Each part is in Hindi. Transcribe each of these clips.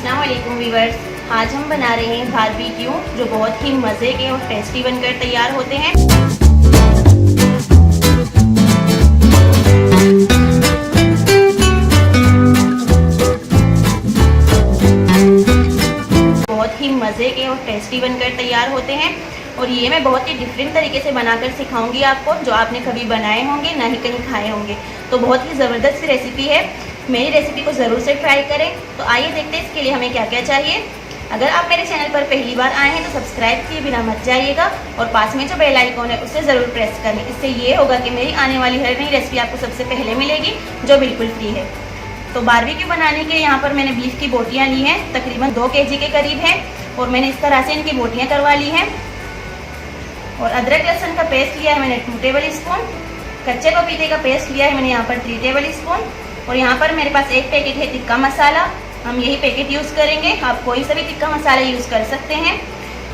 अस्सलाम वालेकुम व्यूअर्स, आज हम बना रहे हैं बारबेक्यू जो बहुत ही मज़े के और टेस्टी बनकर तैयार होते हैं। बहुत ही मज़े के और टेस्टी बनकर तैयार होते हैं और ये मैं बहुत ही डिफरेंट तरीके से बनाकर सिखाऊंगी आपको, जो आपने कभी बनाए होंगे ना ही कहीं खाए होंगे। तो बहुत ही ज़बरदस्त रेसिपी है, मेरी रेसिपी को ज़रूर से ट्राई करें। तो आइए देखते हैं इसके लिए हमें क्या क्या चाहिए। अगर आप मेरे चैनल पर पहली बार आए हैं तो सब्सक्राइब किए बिना मत जाइएगा और पास में जो बेल आइकॉन है उसे ज़रूर प्रेस करें। इससे ये होगा कि मेरी आने वाली हर नई रेसिपी आपको सबसे पहले मिलेगी, जो बिल्कुल फ्री है। तो बारबेक्यू बनाने के लिए यहाँ पर मैंने बीफ की बोटियाँ ली हैं, तकरीबन 2 kg के करीब है, और मैंने इस तरह से इनकी बोटियाँ करवा ली हैं। और अदरक लहसुन का पेस्ट लिया है मैंने 2 टेबल स्पून, कच्चे पपीते का पेस्ट लिया है मैंने यहाँ पर 3 टेबल स्पून, और यहाँ पर मेरे पास एक पैकेट है तिक्का मसाला, हम यही पैकेट यूज़ करेंगे, आप कोई सा भी तिक्का मसाला यूज़ कर सकते हैं।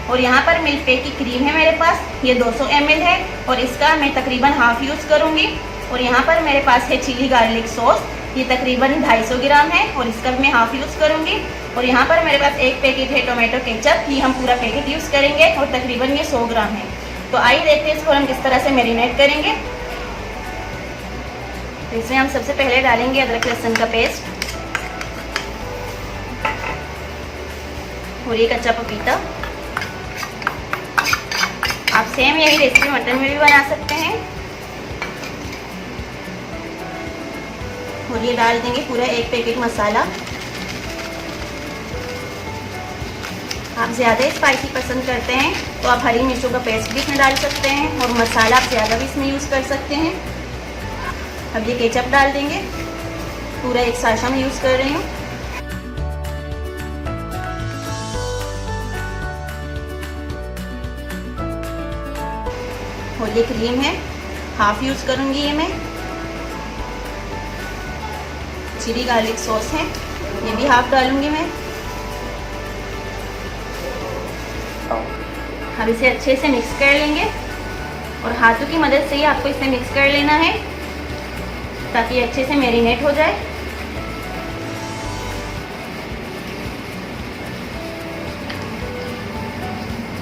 और यहाँ पर मिल्क पे की क्रीम है मेरे पास, ये 200 ml है और इसका मैं तकरीबन हाफ़ यूज़ करूँगी। और यहाँ पर मेरे पास है चिली गार्लिक सॉस, ये तकरीबन 250 ग्राम है और इसका मैं हाफ़ यूज़ करूँगी। और यहाँ पर मेरे पास एक पैकेट है टोमेटो केचप, ये हम पूरा पैकेट यूज़ करेंगे और तकरीबन ये 100 ग्राम है। तो आइए देखते हैं इसको हम किस तरह से मैरिनेट करेंगे। तो इसमें हम सबसे पहले डालेंगे अदरक लहसुन का पेस्ट और ये कच्चा पपीता। आप सेम यही रेसिपी मटन में भी बना सकते हैं। और ये डाल देंगे पूरा एक पैकेट मसाला। आप ज़्यादा स्पाइसी पसंद करते हैं तो आप हरी मिर्चों का पेस्ट भी इसमें डाल सकते हैं और मसाला आप ज़्यादा भी इसमें यूज़ कर सकते हैं। अब ये केचप डाल देंगे, पूरा एक साशा में यूज़ कर रही हूँ। और ये क्रीम है, हाफ यूज़ करूँगी ये मैं। चिली गार्लिक सॉस है, ये भी हाफ डालूँगी मैं। अब इसे अच्छे से मिक्स कर लेंगे और हाथों की मदद से ही आपको इसे मिक्स कर लेना है ताकि अच्छे से मैरिनेट हो जाए।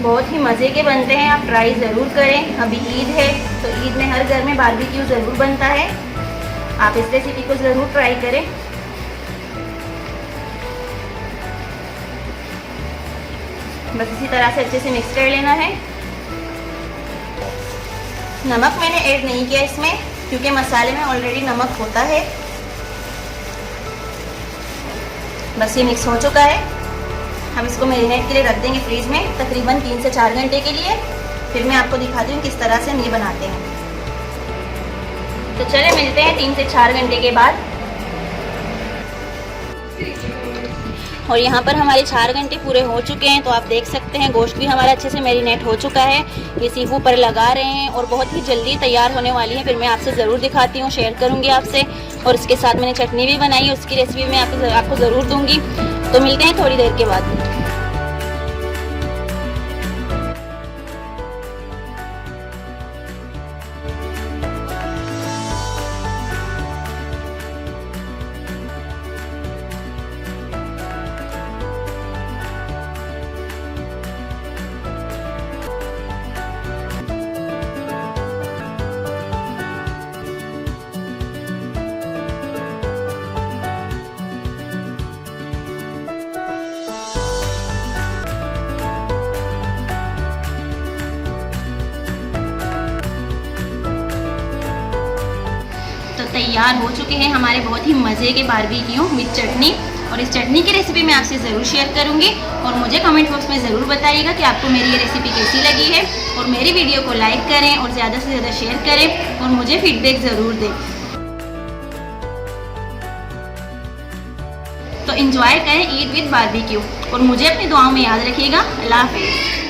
बहुत ही मज़े के बनते हैं, आप ट्राई ज़रूर करें। अभी ईद है तो ईद में हर घर में बारबेक्यू ज़रूर बनता है, आप इस रेसिपी को ज़रूर ट्राई करें। बस इसी तरह से अच्छे से मिक्स कर लेना है। नमक मैंने ऐड नहीं किया इसमें क्योंकि मसाले में ऑलरेडी नमक होता है। बस ये मिक्स हो चुका है। हम इसको मैरिनेट के लिए रख देंगे फ्रीज में तकरीबन 3 से 4 घंटे के लिए। फिर मैं आपको दिखाती हूँ किस तरह से हम ये बनाते हैं। तो चले मिलते हैं 3 से 4 घंटे के बाद। और यहाँ पर हमारे 4 घंटे पूरे हो चुके हैं, तो आप देख सकते हैं गोश्त भी हमारा अच्छे से मैरिनेट हो चुका है। ये सीफू पर लगा रहे हैं और बहुत ही जल्दी तैयार होने वाली है। फिर मैं आपसे ज़रूर दिखाती हूँ, शेयर करूँगी आपसे। और इसके साथ मैंने चटनी भी बनाई है, उसकी रेसिपी मैं आपको ज़रूर दूँगी। तो मिलते हैं थोड़ी देर के बाद। तो तैयार हो चुके हैं हमारे बहुत ही मज़े के बारबेक्यू विद चटनी। और इस चटनी की रेसिपी मैं आपसे ज़रूर शेयर करूंगी और मुझे कमेंट बॉक्स में ज़रूर बताइएगा कि आपको मेरी ये रेसिपी कैसी लगी है। और मेरी वीडियो को लाइक करें और ज़्यादा से ज़्यादा शेयर करें और मुझे फीडबैक ज़रूर दें। तो एंजॉय करें ईद विद बारबेक्यू और मुझे अपनी दुआओं में याद रखिएगा। अल्लाह हाफिज़।